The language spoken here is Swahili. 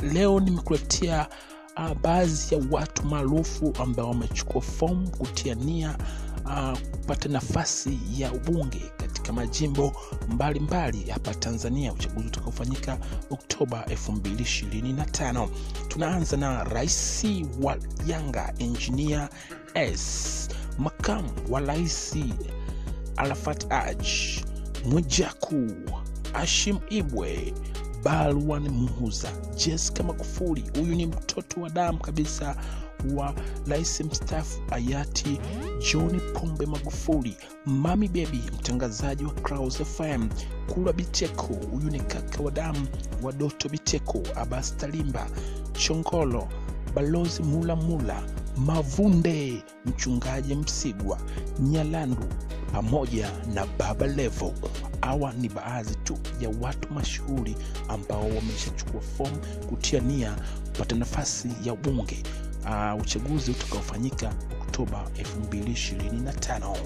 leo nimekuletea baadhi ya watu maarufu ambao wamechukua fomu kutia nia kupata nafasi ya ubunge katika majimbo mbalimbali hapa Tanzania, uchaguzi utakaofanyika Oktoba 2025. Tunaanza na rais wa Yanga Engineer S, makamu wa rais Arafat Haji, Mwijaku, Hashim Ibwe, Balwan Muhuza, Jessica Magufuli. Huyu ni mtoto wa damu kabisa wa rais mstaafu hayati John Pombe Magufuli. Mami Baby, mtangazaji wa Clouds FM. Kulwa Biteko, huyu ni kaka wa damu wa Doto Biteko. Abbas Talimba, Chongolo, Balozi Mula, Mavunde, mchungaji Msigwa, Nyalandu pamoja na Baba Levo. Hawa ni baadhi tu ya watu mashuhuri ambao wameshachukua fomu kutia nia kupata nafasi ya ubunge uchaguzi utakaofanyika Oktoba 2025.